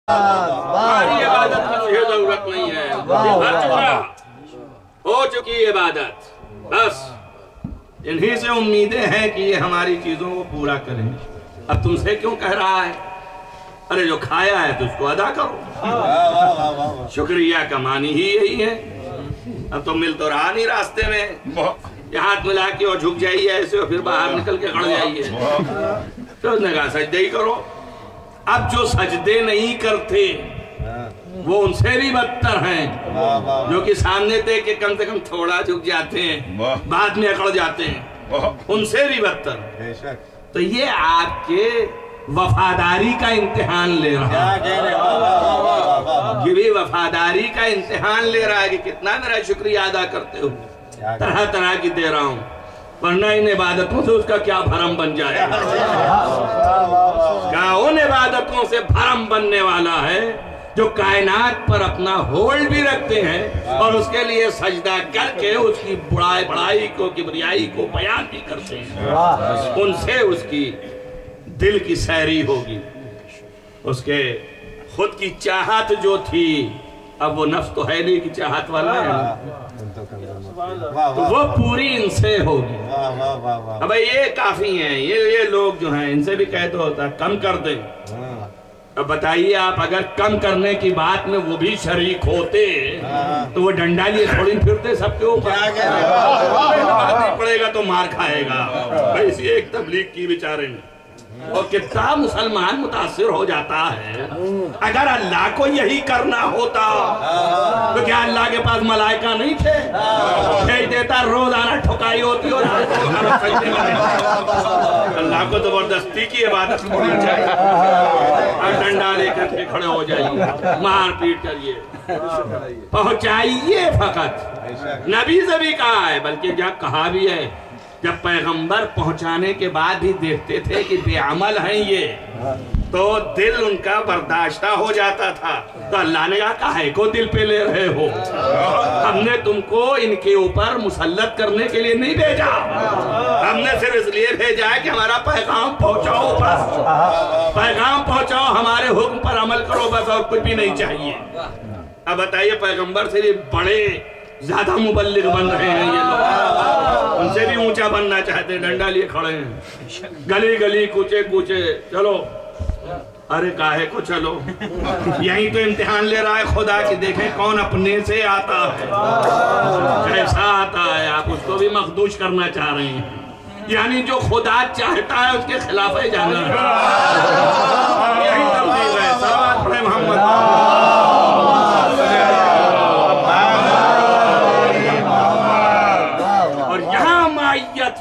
ہماری عبادت کی مجھے ضرورت نہیں ہے، ہو چکی عبادت، بس انہی سے امیدیں ہیں کہ یہ ہماری چیزوں کو پورا کریں۔ اب تم سے کیوں کہہ رہا ہے؟ ارے جو کھایا ہے تو اس کو ادا کرو۔ شکریہ کا معنی ہی یہی ہے۔ اب تو مل تو رہا نہیں راستے میں، یہ ہاتھ ملا کے اور جھک جائیے ایسے اور پھر باہر نکل کے کھڑ جائیے، تو اس نے کہا سجدے ہی کرو۔ اب جو سجدے نہیں کرتے وہ ان سے بھی بدتر ہیں، جو کہ سامنے تھے کہ کم سے کم تھوڑا جھک جاتے ہیں، بعد میں اکڑ جاتے ہیں، ان سے بھی بدتر۔ تو یہ آپ کے وفاداری کا امتحان لے رہا ہے، یہ بھی وفاداری کا امتحان لے رہا ہے کہ کتنا میرا شکریہ ادا کرتے ہو، طرح طرح کی دے رہا ہوں، ورنہ ان عبادتوں سے اس کا کیا بھرم بن جائے گا۔ کہا ان عبادتوں سے بھرم بننے والا ہے جو کائنات پر اپنا ہولڈ بھی رکھتے ہیں اور اس کے لیے سجدہ کر کے اس کی بڑائی کو، کبریائی کو بیان بھی کرتے ہیں۔ ان سے اس کی دل کی سیری ہوگی، اس کے خود کی چاہت جو تھی، اب وہ نفس تو ہے نہیں کہ چاہت والا ہے، تو وہ پوری ان سے ہوگی۔ اب یہ کافی ہیں، یہ لوگ جو ہیں ان سے بھی کہہ تو ہوتا ہے کم کر دیں۔ اب بتائیے آپ اگر کم کرنے کی بات میں وہ بھی شریک ہوتے تو وہ ڈنڈا لیے تھوڑی پھرتے سب کے اوپر، پڑے گا تو مار کھائے گا۔ بھائی اسی ایک تبلیغ کی بیچارے نے، اور کتنا مسلمان متاثر ہو جاتا ہے۔ اگر اللہ کو یہی کرنا ہوتا تو کیا اللہ کے پاس ملائکہ نہیں تھے؟ بھیج دیتا، روزانہ ٹھکائی ہوتی اور اللہ کو زبردستی کی عبادت کرنی چاہیے، اور ڈنڈا لے کر کے کھڑے ہو جائیے، مار پیٹ کریے، پہنچائیے فقط۔ نبی سے بھی کہا ہے، بلکہ جب کہا بھی ہے، جب پیغمبر پہنچانے کے بعد بھی دیکھتے تھے کہ بے عمل ہیں یہ، تو دل ان کا برداشتہ ہو جاتا تھا، تو اللہ نے کہا کاہے کو دل پہ لے رہے ہو؟ ہم نے تم کو ان کے اوپر مسلط کرنے کے لیے نہیں بھیجا، ہم نے صرف اس لیے بھیجا ہے کہ ہمارا پیغام پہنچاؤ، بس پیغام پہنچاؤ، ہمارے حکم پر عمل کرو، بس اور کچھ بھی نہیں چاہیے۔ اب بتائیے پیغمبر سے بھی بڑے زیادہ مبلغ بن رہے ہیں یہ لوگ، ان سے بھی اونچا بننا چاہتے ہیں، ڈنڈا لیے کھڑے ہیں، گلی گلی کوچے کوچے چلو۔ ارے کاہے کو چلو، یہی تو امتحان لے رہا ہے خدا کہ دیکھیں کون اپنے سے آتا ہے، کیسا آتا ہے۔ آپ اس کو بھی مخدوش کرنا چاہ رہے ہیں، یعنی جو خدا چاہتا ہے اس کے خلاف ہے جانا، یہی تبلیغ ہے۔ صلوات پڑھیں محمد۔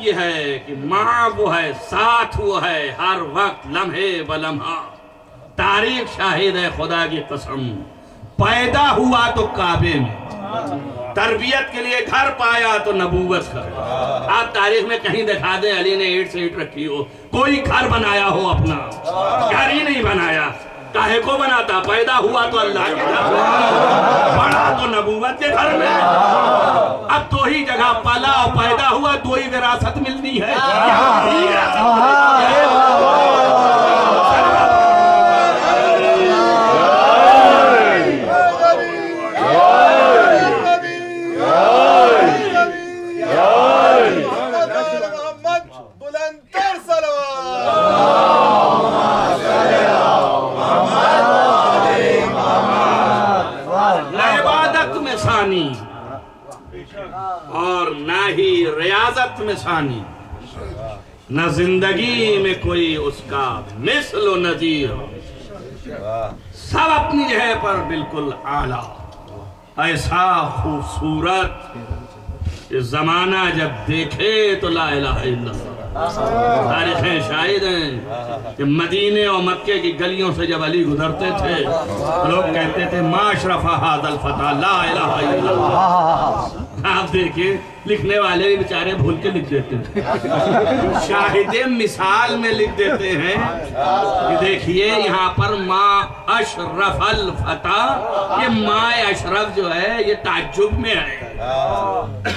یہ ہے کہ ماں وہ ہے، ساتھ وہ ہے، ہر وقت لمحے بلمحہ، تاریخ شاہد ہے خدا کی قسم۔ پیدا ہوا تو کعبے میں، تربیت کے لیے گھر پایا تو نبوت کا۔ آپ تاریخ میں کہیں دکھا دیں علی نے اینٹ سے اینٹ رکھی ہو، کوئی گھر بنایا ہو اپنا، گھر ہی نہیں بنایا۔ کاہے کو بناتا؟ پیدا ہوا تو اللہ کے گھر میں، بڑا تو نبوت کے گھر میں۔ اب دو ہی جگہ پالا اور پیدا ہوا، دو ہی وراثت ملنی ہے۔ اور نہ ہی ریاضت میں ثانی، نہ زندگی میں کوئی اس کا مثل و نظیر، سب اپنی جگہ پر بالکل اعلیٰ، ایسا خوبصورت کہ زمانہ جب دیکھے تو لا الہ الا اللہ۔ تاریخیں شاہد ہیں کہ مدینے اور مکے کی گلیوں سے جب علی گزرتے تھے لوگ کہتے تھے ما اشرف ھذا الفتى لا الہ الا اللہ۔ آپ دیکھیں لکھنے والے بھی بیچارے بھول کے لکھ دیتے ہیں، شاہد مثال میں لکھ دیتے ہیں کہ دیکھیے یہاں پر ما اشرف الفتى، یہ ما اشرف جو ہے یہ تعجب میں ہے،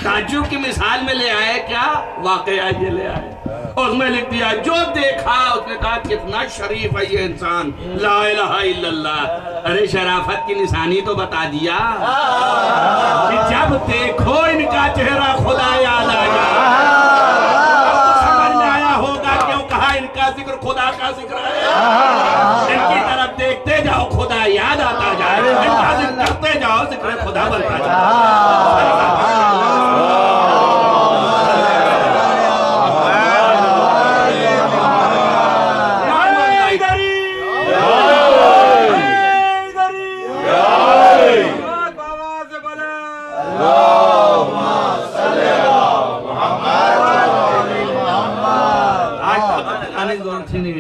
تعجب کی مثال میں لے آئے، کیا واقعہ یہ لے آئے۔ اس میں لکھ دیا جو دیکھا اس نے کہا کتنا شریف ہے یہ انسان، لا الہ الا اللہ۔ ارے شرافت کی نشانی تو بتا دیا کہ جب دیکھو ان کا چہرہ خدا یاد آیا۔ سمجھ میں آیا ہوگا کیوں کہا ان کا ذکر خدا کا ذکر ہے۔ ان کی طرف دیکھتے جاؤ خدا یاد آتا جائے، ان کا ذکر کرتے جاؤ ذکر خدا بنتا جائے۔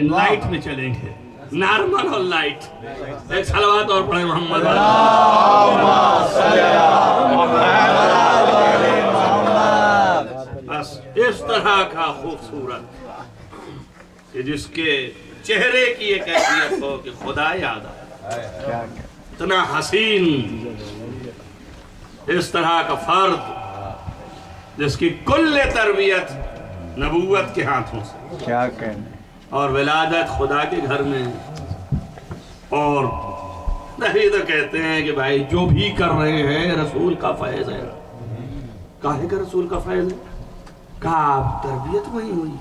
لائٹ میں چلیں گے، نارمل اور لائٹ۔ ایک صلوات اور پڑھیں محمد بس اس طرح کا خوبصورت کہ جس کے چہرے کی ایک کیفیت ہو کہ خدا یاد آئے، اتنا حسین اس طرح کا فرد جس کی کل تربیت نبوت کے ہاتھوں سے، کیا کہنے، اور ولادت خدا کے گھر میں۔ اور نہیں تو کہتے ہیں کہ بھائی جو بھی کر رہے ہیں رسول کا فیض ہے۔ کاہے کا رسول کا فیض ہے؟ کہا تربیت وہی ہوئی،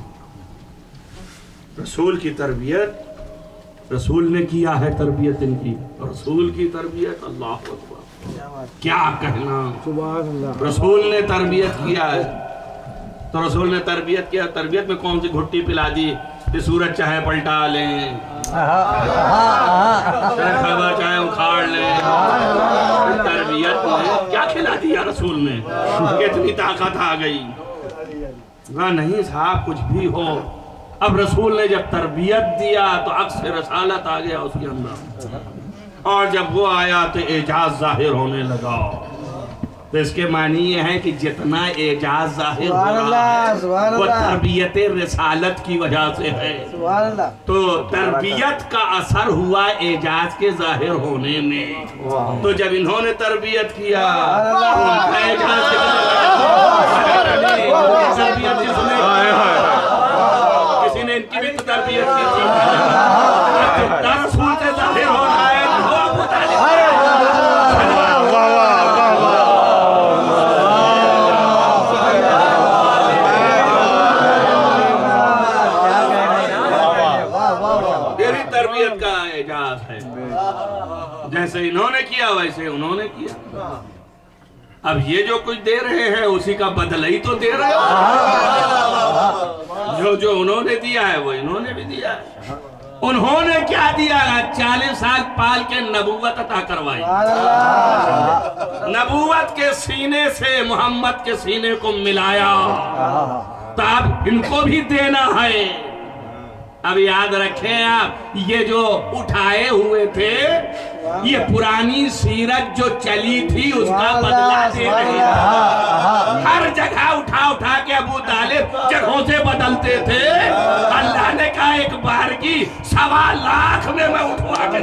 رسول کی تربیت، رسول نے کیا ہے تربیت ان کی، رسول کی تربیت اللہ اکبر کیا کہنا، رسول نے تربیت کیا ہے۔ تو رسول نے تربیت کیا، تربیت میں کون سی گھٹی پلا دی کہ سورج چاہے پلٹا لیں، خبر چاہے اکھاڑ لیں، تربیت میں کیا کھلا دیا رسول نے کہ اتنی طاقت آ گئی؟ نہیں صاحب کچھ بھی ہو، اب رسول نے جب تربیت دیا تو عکس رسالت آ گیا اس کے اندر، اور جب وہ آیا تو اعجاز ظاہر ہونے لگا۔ تو اس کے معنی یہ ہے کہ جتنا اعجاز ظاہر ہو رہا ہے وہ تربیت رسالت کی وجہ سے ہے۔ تو تربیت کا اثر ہوا اعجاز کے ظاہر ہونے میں۔ تو جب انہوں نے تربیت کیا کسی نے ان کی بھی تربیت کی تھی، رسول سے ظاہر ہو رہا ہے۔ تربیت کا اعجاز ہے، جیسے انہوں نے کیا ویسے انہوں نے کیا۔ اب یہ جو کچھ دے رہے ہیں اسی کا بدلہ ہی تو دے رہے ہو، جو انہوں نے دیا ہے وہ انہوں نے بھی دیا ہے۔ انہوں نے کیا دیا؟ 40 سال پال کے نبوت عطا کروائی، نبوت کے سینے سے محمد کے سینے کو ملایا، تو اب ان کو بھی دینا ہے۔ اب یاد رکھیں آپ، یہ جو اٹھائے ہوئے تھے یہ پرانی سیرت جو چلی تھی اس کا بدلہ دے رہے ہیں۔ ہر جگہ اٹھا اٹھا کے ابو طالب جگہوں سے بدلتے تھے، اللہ نے کہا ایک بار کی 1.25 لاکھ میں اٹھوا کے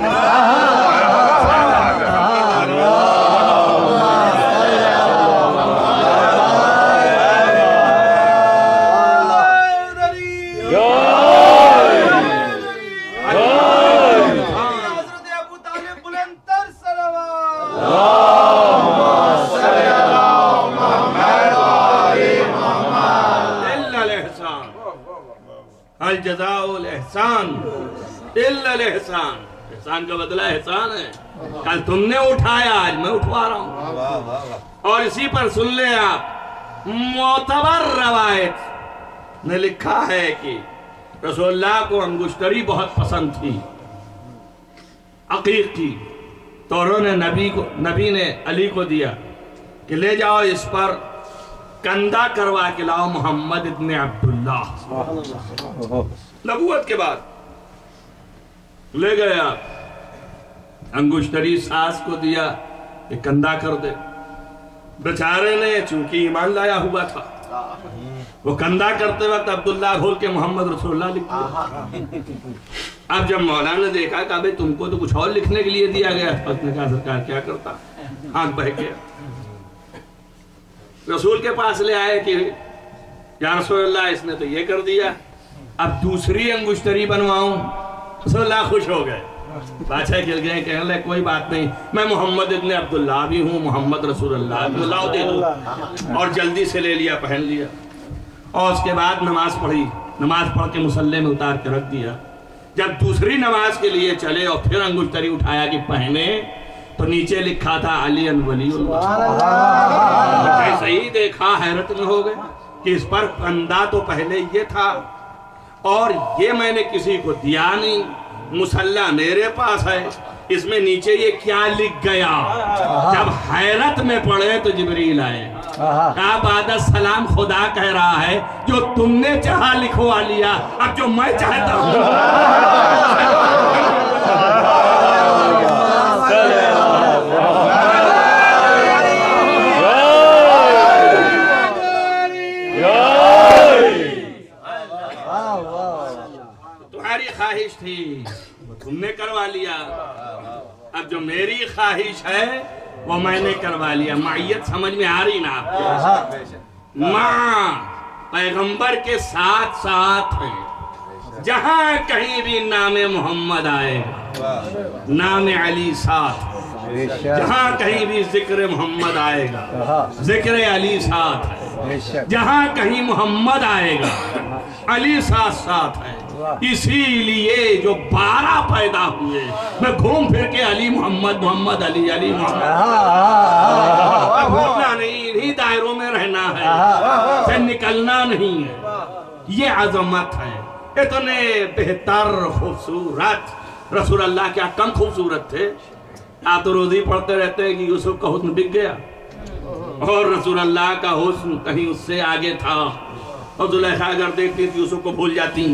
الجزاء الاحسان الا الاحسان، احسان کا بدلہ احسان ہے۔ کل تم نے اٹھایا، آج میں اٹھوا رہا ہوں۔ اور اسی پر سن لیں آپ، معتبر روایت نے لکھا ہے کہ رسول اللہ کو انگشتری بہت پسند تھی، عقیق کی، تو انہوں نے نبی نے علی کو دیا کہ لے جاؤ اس پر کندہ کروا کے لاؤ محمد ابن عبداللہ۔ نبوت کے بعد لے گئے آپ، انگشتری ساس کو دیا کہ کندہ کر دے، بیچارے نے چونکہ ایمان لایا ہوا تھا، وہ کندہ کرتے وقت عبداللہ بھول کے محمد رسول اللہ لکھ دیا۔ اب جب مولانا نے دیکھا کہ تم کو تو کچھ اور لکھنے کے لیے دیا گیا، اس نے کہا سرکار کیا کرتا، آنکھ بہہ گیا۔ رسول کے پاس لے آئے کہ یا رسول اللہ اس نے تو یہ کر دیا، اب دوسری انگشتری بنواؤں؟ رسول اللہ خوش ہو گئے، بادشاہ گر گئے، کہنے لگے کوئی بات نہیں، میں محمد ابن عبداللہ بھی ہوں، محمد رسول اللہ بھی، لاؤ دے دو، اور جلدی سے لے لیا، پہن لیا، اور اس کے بعد نماز پڑھی، نماز پڑھ کے مصلی میں اتار کے رکھ دیا۔ جب دوسری نماز کے لیے چلے اور پھر انگشتری اٹھایا کہ پہنے، تو نیچے لکھا تھا علی ولی اللہ۔ صحیح دیکھا، حیرت میں ہو گئے کہ اس پر بندہ تو پہلے یہ تھا اور یہ میں نے کسی کو دیا نہیں، مصلی میرے پاس ہے، اس میں نیچے یہ کیا لکھ گیا؟ جب حیرت میں پڑے تو جبریل آئے، کہا بعد السلام خدا کہہ رہا ہے جو تم نے چاہا لکھوا لیا، اب جو میں چاہتا ہوں۔ تمہاری خواہش تھی تم نے کروا لیا، اب جو میری خواہش ہے وہ میں نے کروا لیا۔ معیت سمجھ میں آ رہی نا آپ کو؟ ماں پیغمبر کے ساتھ ساتھ ہیں، جہاں کہیں بھی نام محمد آئے گا، نام علی ساتھ، جہاں کہیں بھی ذکر محمد آئے گا، ذکر علی ساتھ ہے، جہاں کہیں محمد آئے گا علی ساتھ ساتھ ہے۔ اسی لیے جو 12 پیدا ہوئے میں گھوم پھر کے علی محمد، محمد علی، علی محمد، گھومنا نہیں، انہی دائروں میں رہنا ہے، سے نکلنا نہیں ہے۔ یہ عظمت ہے، اتنے بہتر خوبصورت رسول اللہ کیا کم خوبصورت تھے؟ آپ تو روز ہی پڑھتے رہتے ہیں کہ یوسف کا حسن بک گیا، اور رسول اللہ کا حسن کہیں اس سے آگے تھا، اور زلیخا اگر دیکھتی تھی یوسف کو بھول جاتی۔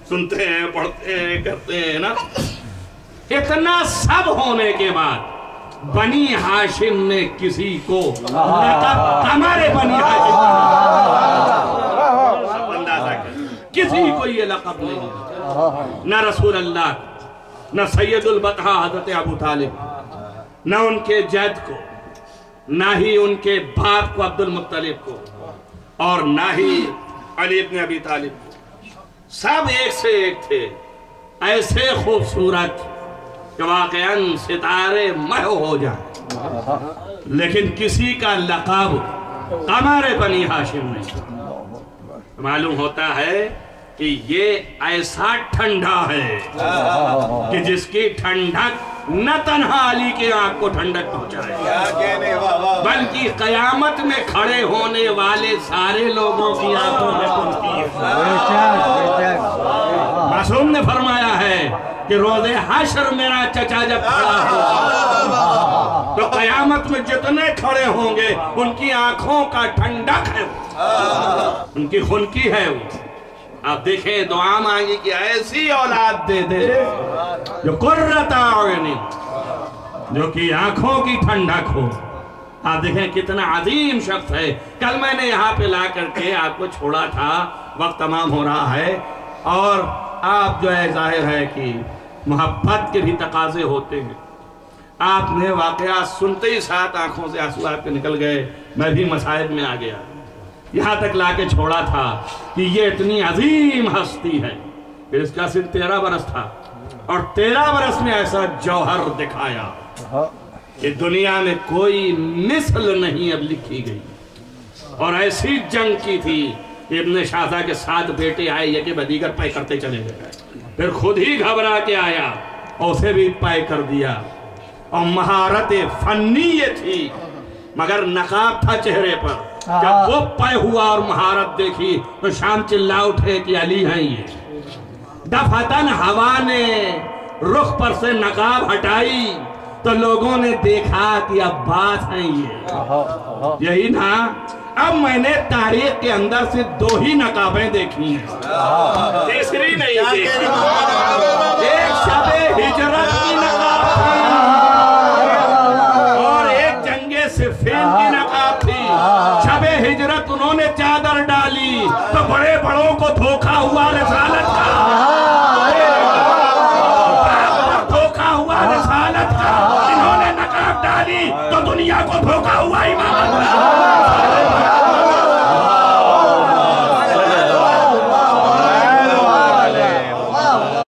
سنتے ہیں، پڑھتے ہیں، کرتے ہیں نا۔ اتنا سب ہونے کے بعد بنی ہاشم نے کسی کو ہمارے بنی ہاشم کسی کو یہ لقب نہیں، نہ رسول اللہ، نہ سید البطحہ حضرت ابو طالب، نہ ان کے جد کو، نہ ہی ان کے باپ کو عبد المطلب کو، اور نہ ہی علی ابن ابی طالب کو۔ سب ایک سے ایک تھے، ایسے خوبصورت کہ واقعاً ستارے محو ہو جائیں، لیکن کسی کا لقب ہمارے بنی ہاشم نہیں۔ معلوم ہوتا ہے کہ یہ ایسا ٹھنڈا ہے کہ جس کی ٹھنڈک نہ تنہا علی کے آنکھ کو ٹھنڈک پہنچائے، بلکہ قیامت میں کھڑے ہونے والے سارے لوگوں کی آنکھوں میں پہنچتی ہے۔ معصوم نے فرمایا ہے کہ روز حشر میرا چچا جب کھڑا ہوگا تو قیامت میں جتنے کھڑے ہوں گے ان کی آنکھوں کا ٹھنڈک ہے، ان کی خنکی ہے وہ۔ آپ دیکھیں دعا مانگی کہ ایسی اولاد دے دے جو قرۃ اعین، جو کہ آنکھوں کی ٹھنڈک ہو۔ آپ دیکھیں کتنا عظیم شخص ہے۔ کل میں نے یہاں پہ لا کر کے آپ کو چھوڑا تھا، وقت تمام ہو رہا ہے، اور آپ جو ہے ظاہر ہے کہ محبت کے بھی تقاضے ہوتے ہیں۔ آپ نے واقعات سنتے ہی ساتھ آنکھوں سے آنسو آپ کے نکل گئے، میں بھی مصائب میں آ گیا، یہاں تک لا کے چھوڑا تھا کہ یہ اتنی عظیم ہستی ہے۔ پھر اس کا سن 13 برس تھا، اور 13 برس میں ایسا جوہر دکھایا کہ دنیا میں کوئی مثل نہیں اب لکھی گئی، اور ایسی جنگ کی تھی کہ ابن شاہزہ کے 7 بیٹے آئے، یہ کہ بدیگر پائے کرتے چلے گئے، پھر خود ہی گھبرا کے آیا اور اسے بھی پائے کر دیا، اور مہارت فنی یہ تھی مگر نقاب تھا چہرے پر۔ جب وہ پائے ہوا اور مہارت دیکھی تو شام چلا اٹھے کہ علی ہیں یہ۔ دفعتاً ہوا نے رخ پر سے نقاب ہٹائی تو لوگوں نے دیکھا کہ عباس ہیں یہ، یہی نا۔ اب میں نے تاریخ کے اندر سے 2 ہی نقابیں دیکھی ہیں، تیسری نہیں دیکھی۔ ایک شب ہجرت کی نقاب تھی اور ایک جنگ صفین کی نقاب تھی۔ شب ہجرت انہوں نے چادر ڈالی تو بڑے بڑوں کو دھوکا ہوا رسالت کا، دھوکا ہوا رسالت کا۔ انہوں نے نقاب ڈالی تو دنیا کو دھوکا ہوا ایمان